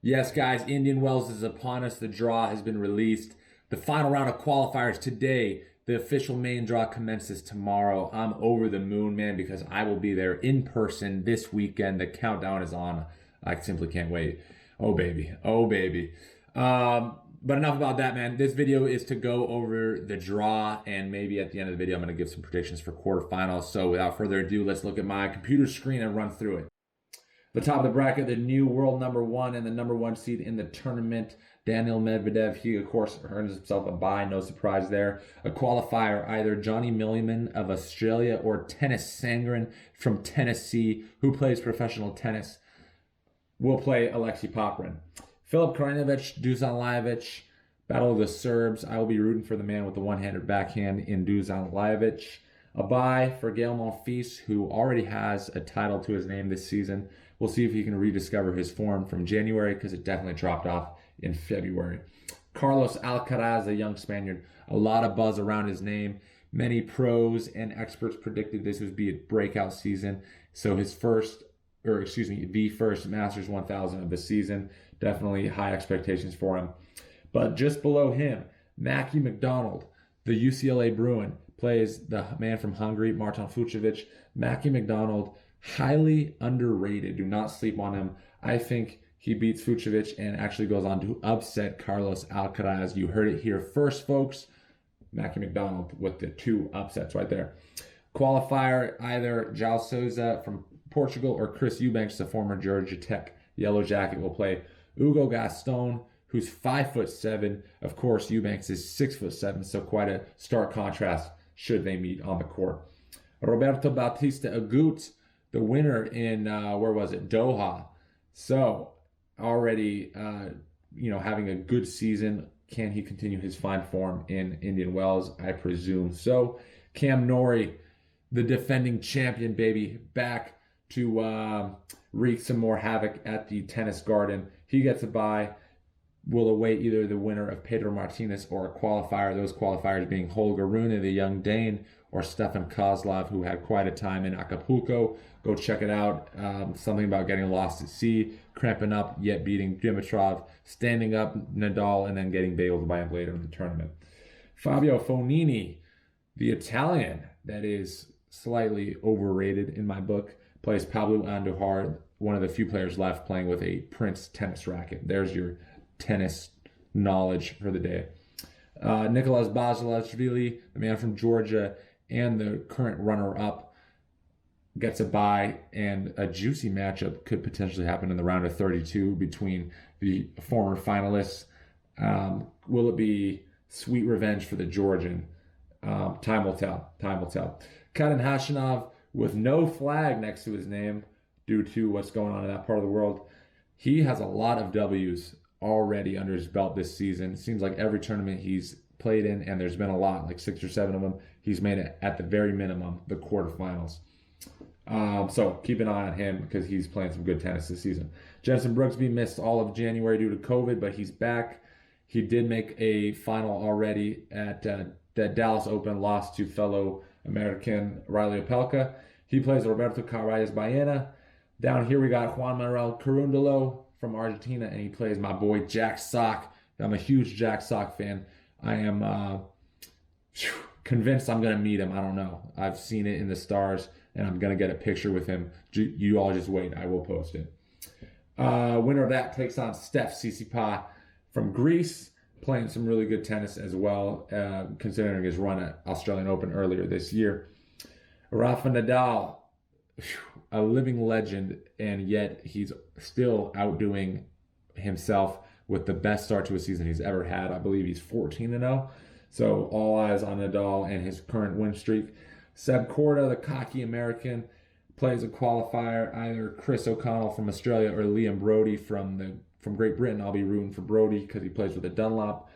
Yes, guys, Indian Wells is upon us. The draw has been released. The final round of qualifiers today. The official main draw commences tomorrow. I'm over the moon, man, because I will be there in person this weekend. The countdown is on. I simply can't wait. Oh, baby. Oh, baby. But enough about that, man. This video is to go over the draw, and maybe at the end of the video, I'm going to give some predictions for quarterfinals. So without further ado, let's look at my computer screen and run through it. The top of the bracket, the new world number one and the number one seed in the tournament, Daniil Medvedev. He, of course, earns himself a bye. No surprise there. A qualifier, either Johnny Milliman of Australia or Tennis Sangren from Tennessee, who plays professional tennis, will play Alexei Popyrin. Filip Krajinovic, Dusan Lajovic, battle of the Serbs. I will be rooting for the man with the one-handed backhand in Dusan Lajovic. A bye for Gael Monfils, who already has a title to his name this season. We'll see if he can rediscover his form from January, because it definitely dropped off in February. Carlos Alcaraz, a young Spaniard. A lot of buzz around his name. Many pros and experts predicted this would be a breakout season. So the first Masters 1000 of the season. Definitely high expectations for him. But just below him, Mackie McDonald, the UCLA Bruin, plays the man from Hungary, Martin Fucsovics. Mackie McDonald, highly underrated. Do not sleep on him. I think he beats Fucsovics and actually goes on to upset Carlos Alcaraz. You heard it here first, folks. Mackie McDonald with the two upsets right there. Qualifier, either João Sousa from Portugal or Chris Eubanks, the former Georgia Tech Yellow Jacket, will play Hugo Gaston, who's 5'7". Of course, Eubanks is 6'7", so quite a stark contrast should they meet on the court. Roberto Bautista Agut, the winner in Doha. So already having a good season. Can he continue his fine form in Indian Wells? I presume so. Cam Norrie, the defending champion, baby, back to wreak some more havoc at the Tennis Garden. He gets a bye. Will await either the winner of Pedro Martinez or a qualifier. Those qualifiers being Holger Rune, the young Dane, or Stefan Kozlov, who had quite a time in Acapulco. Go check it out. Something about getting lost at sea, cramping up, yet beating Dimitrov, standing up Nadal, and then getting bailed by him later in the tournament. Fabio Fognini, the Italian that is slightly overrated in my book, plays Pablo Andujar, one of the few players left playing with a Prince tennis racket. There's your tennis knowledge for the day. Nicolas Basilashvili, the man from Georgia and the current runner-up, gets a bye, and a juicy matchup could potentially happen in the round of 32 between the former finalists. Will it be sweet revenge for the Georgian? Time will tell. Time will tell. Karin Khachanov, with no flag next to his name due to what's going on in that part of the world, he has a lot of W's already under his belt this season. It seems like every tournament he's played in, and there's been a lot, like 6 or 7 of them, he's made it at the very minimum, the quarterfinals. So keep an eye on him because he's playing some good tennis this season. Jensen Brooksby missed all of January due to COVID, but he's back. He did make a final already at that Dallas Open, lost to fellow American Riley Opelka. He plays Roberto Carvalles Baena. Down here we got Juan Maril Karundolo from Argentina, and he plays my boy Jack Sock. I'm a huge Jack Sock fan. I am convinced I'm going to meet him. I don't know. I've seen it in the stars, and I'm going to get a picture with him. You all just wait. I will post it. Winner of that takes on Steph Tsitsipas from Greece, playing some really good tennis as well, considering his run at Australian Open earlier this year. Rafa Nadal, a living legend, and yet he's still outdoing himself with the best start to a season he's ever had. I believe he's 14-0. So all eyes on Nadal and his current win streak. Seb Korda, the cocky American, plays a qualifier, either Chris O'Connell from Australia or Liam Brody from Great Britain. I'll be rooting for Brody because he plays with a Dunlop.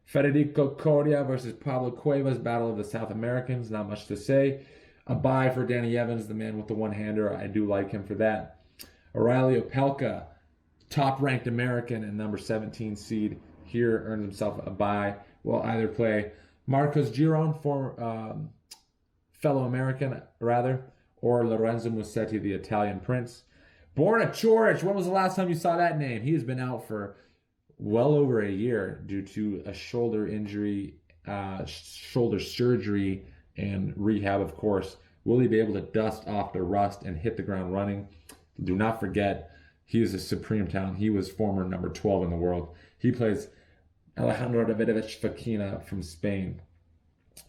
Federico Coria versus Pablo Cuevas, battle of the South Americans. Not much to say. A bye for Danny Evans, the man with the one-hander. I do like him for that. Riley Opelka, top-ranked American and number 17 seed, here earns himself a bye. Will either play Marcos Giron, fellow American, or Lorenzo Musetti, the Italian prince. Borna Coric, when was the last time you saw that name? He has been out for well over a year due to a shoulder injury, shoulder surgery, and rehab, of course. Will he be able to dust off the rust and hit the ground running? Do not forget, he is a supreme talent. He was former number 12 in the world. He plays Alejandro Davidovich Fokina from Spain.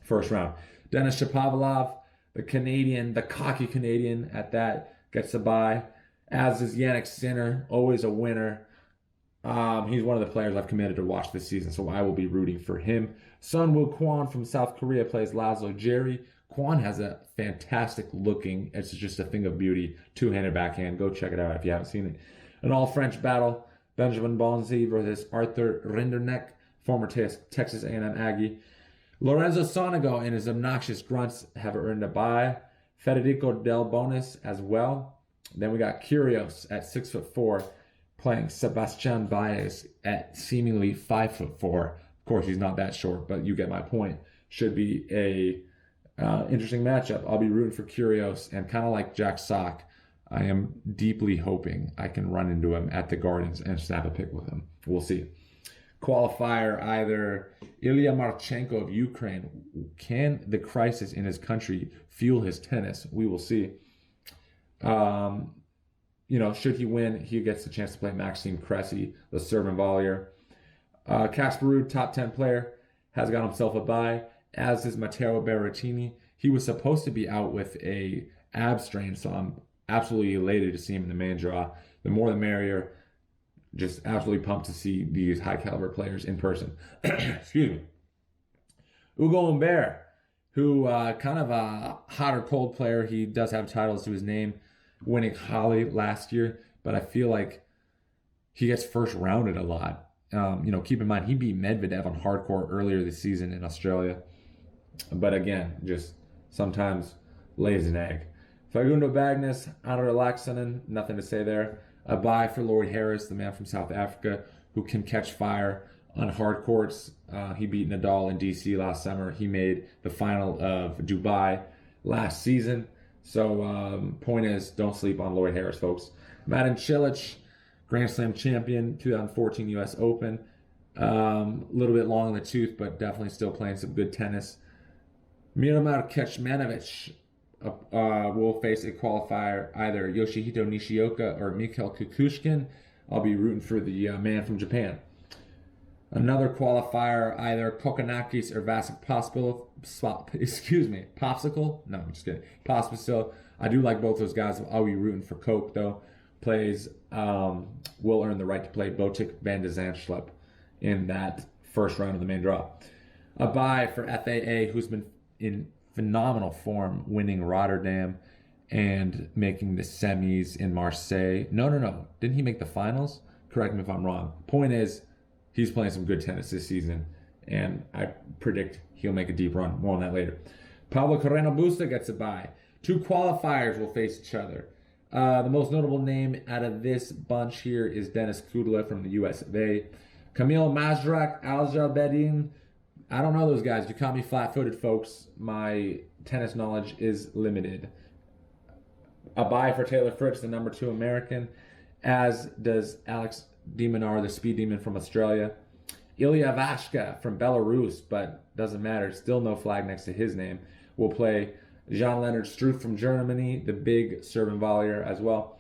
First round. Denis Shapovalov, the Canadian, the cocky Canadian at that, gets a bye. As is Yannick Sinner, always a winner. He's one of the players I've committed to watch this season, so I will be rooting for him. Sun Woo Kwon from South Korea plays Laszlo Jerry. Kwon has a fantastic looking, it's just a thing of beauty, two-handed backhand. Go check it out if you haven't seen it. An all-French battle, Benjamin Bonzi versus Arthur Renderneck, former Texas A&M Aggie. Lorenzo Sonego and his obnoxious grunts have earned a bye. Federico Del Bonis as well. Then we got Kyrgios at 6'4", playing Sebastian Baez at seemingly 5'4". Of course, he's not that short, but you get my point. Should be a interesting matchup. I'll be rooting for Kyrgios, and kind of like Jack Sock, I am deeply hoping I can run into him at the Gardens and snap a pic with him. We'll see. Qualifier, either Ilya Marchenko of Ukraine. Can the crisis in his country fuel his tennis? We will see. Should he win, he gets the chance to play Maxime Cressy, the Serbian volleyer. Casper Ruud, top 10 player, has got himself a bye, as is Matteo Berrettini. He was supposed to be out with a ab strain, so I'm absolutely elated to see him in the main draw. The more the merrier. Just absolutely pumped to see these high caliber players in person. Excuse me. Ugo Bear, who kind of a hot or cold player. He does have titles to his name, winning Holly last year, but I feel like he gets first rounded a lot. Keep in mind, he beat Medvedev on hardcourt earlier this season in Australia. But again, just sometimes lays an egg. Facundo Bagnis, Andre Laxonen, nothing to say there. A bye for Lloyd Harris, the man from South Africa, who can catch fire on hard courts. He beat Nadal in DC last summer. He made the final of Dubai last season. So point is, don't sleep on Lloyd Harris, folks. Marin Cilic, Grand Slam champion, 2014 U.S. Open. A little bit long in the tooth, but definitely still playing some good tennis. Miramar Kecmanovic will face a qualifier, either Yoshihito Nishioka or Mikhail Kukushkin. I'll be rooting for the man from Japan. Another qualifier, either Kokonakis or Vasek Popsicle. No, I'm just kidding. Pospisil. I do like both those guys. I'll be rooting for Coke, though. Will earn the right to play Botic van de Zandschulp in that first round of the main draw. A bye for FAA, who's been in phenomenal form, winning Rotterdam and making the semis in Marseille. No. Didn't he make the finals? Correct me if I'm wrong. Point is, he's playing some good tennis this season, and I predict he'll make a deep run. More on that later. Pablo Carreno Busta gets a bye. Two qualifiers will face each other. The most notable name out of this bunch here is Denis Kudla from the US of A. Kamil Mazrak, Alja Bedin. I don't know those guys. You caught me flat-footed, folks. My tennis knowledge is limited. A bye for Taylor Fritz, the number 2 American, as does Alex de Minaur, the speed demon from Australia. Ilya Vashka from Belarus, but doesn't matter. Still no flag next to his name. Will play Jean-Leonard Struff from Germany, the big Serbian volleyer as well.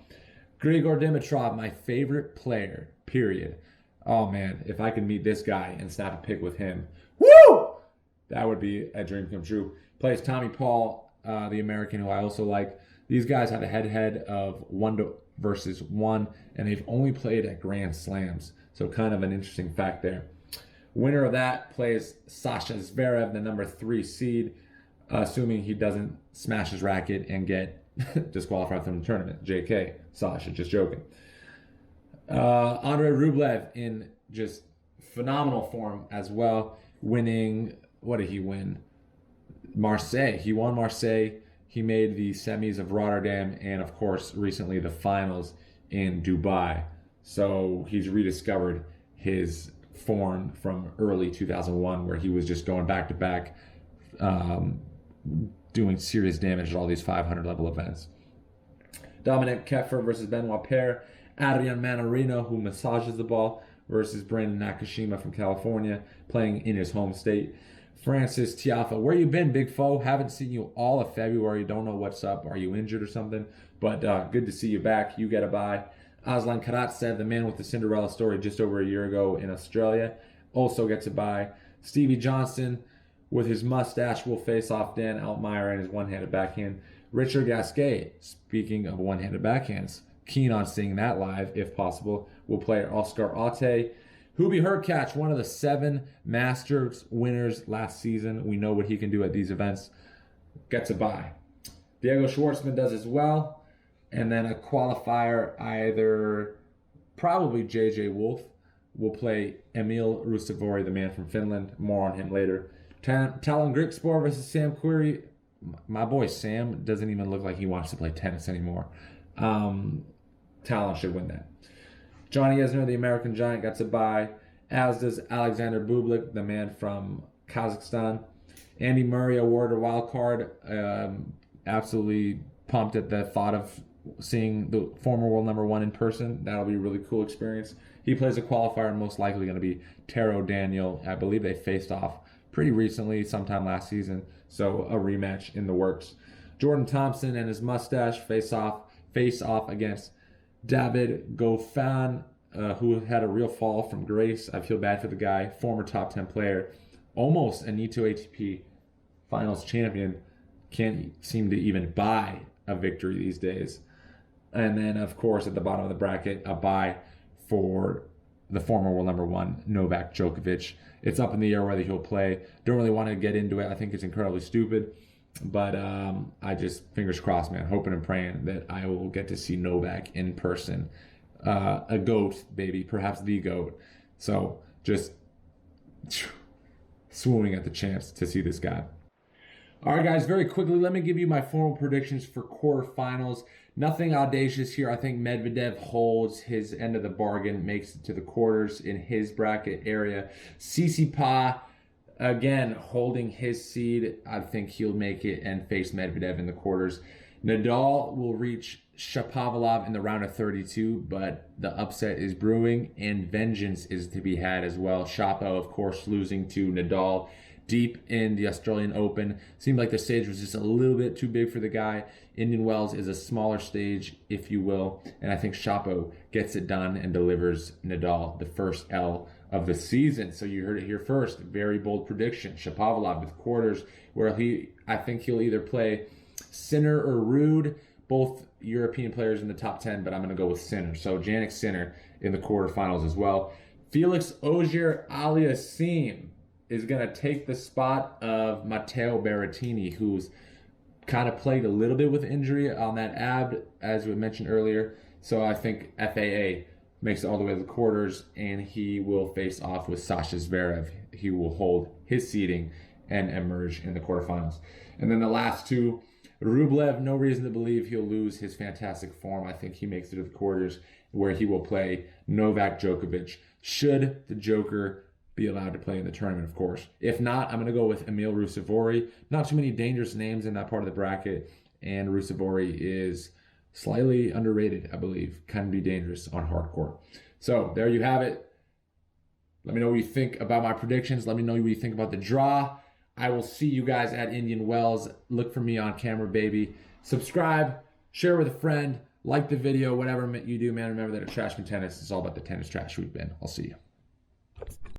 Grigor Dimitrov, my favorite player, period. Oh, man, if I could meet this guy and snap a pic with him, woo! That would be a dream come true. Plays Tommy Paul, the American, who I also like. These guys have a head-to-head of 1-1, and they've only played at Grand Slams. So kind of an interesting fact there. Winner of that plays Sasha Zverev, the number 3 seed, assuming he doesn't smash his racket and get disqualified from the tournament. JK, Sasha, just joking. Andrei Rublev in just phenomenal form as well, winning, what did he win? Marseille. He won Marseille. He made the semis of Rotterdam and, of course, recently the finals in Dubai. So he's rediscovered his form from early 2001, where he was just going back-to-back, doing serious damage at all these 500 level events. Dominic Kepfer versus Benoit Paire. Adrian Manarino, who massages the ball, versus Brandon Nakashima from California, playing in his home state. Francis Tiafoe, where you been, big foe? Haven't seen you all of February. Don't know what's up. Are you injured or something? But good to see you back. You get a bye. Aslan Karatsev, the man with the Cinderella story just over a year ago in Australia, also gets a bye. Stevie Johnson, with his mustache, will face off Dan Altmaier and his one-handed backhand. Richard Gasquet, speaking of one-handed backhands, keen on seeing that live if possible, will play Oscar Ate. Hubie Hurkacz, one of the 7 Masters winners last season. We know what he can do at these events. Gets a bye. Diego Schwartzman does as well. And then a qualifier, either probably JJ Wolf will play Emil Ruusuvuori, the man from Finland. More on him later. Talon Grigsboro versus Sam Querrey. My boy Sam doesn't even look like he wants to play tennis anymore. Talon should win that. Johnny Isner, the American Giant, gets a bye, as does Alexander Bublik, the man from Kazakhstan. Andy Murray awarded a wild card. Absolutely pumped at the thought of seeing the former world number 1 in person. That'll be a really cool experience. He plays a qualifier and most likely going to be Taro Daniel. I believe they faced off pretty recently, sometime last season, so a rematch in the works. Jordan Thompson and his mustache face off against David Goffin, who had a real fall from grace. I feel bad for the guy, former top 10 player, almost a Nitto ATP Finals champion, can't seem to even buy a victory these days. And then, of course, at the bottom of the bracket, a bye for the former world number 1, Novak Djokovic. It's up in the air whether he'll play. Don't really want to get into it. I think it's incredibly stupid. But I just, fingers crossed, man, hoping and praying that I will get to see Novak in person. A GOAT, baby, perhaps the GOAT. So just swooning at the chance to see this guy. All right, guys, very quickly, let me give you my formal predictions for quarterfinals. Nothing audacious here. I think Medvedev holds his end of the bargain, makes it to the quarters in his bracket area. Tsitsipas, again, holding his seed. I think he'll make it and face Medvedev in the quarters. Nadal will reach Shapovalov in the round of 32, but the upset is brewing, and vengeance is to be had as well. Shapo, of course, losing to Nadal deep in the Australian Open. Seemed like the stage was just a little bit too big for the guy. Indian Wells is a smaller stage, if you will, and I think Shapo gets it done and delivers Nadal the first L of the season. So you heard it here first. Very bold prediction. Shapovalov with quarters, where I think he'll either play Sinner or Ruud, both European players in the top 10, but I'm going to go with Sinner. So Jannik Sinner in the quarterfinals as well. Felix Auger-Aliassime is going to take the spot of Matteo Berrettini, who's kind of played a little bit with injury on that ab, as we mentioned earlier. So I think FAA makes it all the way to the quarters, and he will face off with Sasha Zverev. He will hold his seeding and emerge in the quarterfinals. And then the last two, Rublev, no reason to believe he'll lose his fantastic form. I think he makes it to the quarters, where he will play Novak Djokovic, should the Joker be allowed to play in the tournament, of course. If not, I'm going to go with Emil Ruusuvuori. Not too many dangerous names in that part of the bracket, and Ruusuvuori is slightly underrated, I believe. Can be dangerous on hardcourt. So there you have it. Let me know what you think about my predictions. Let me know what you think about the draw. I will see you guys at Indian Wells. Look for me on camera, baby. Subscribe, share with a friend, like the video, whatever you do, man. Remember that at Trashman Tennis, it's all about the tennis trash we've been. I'll see you.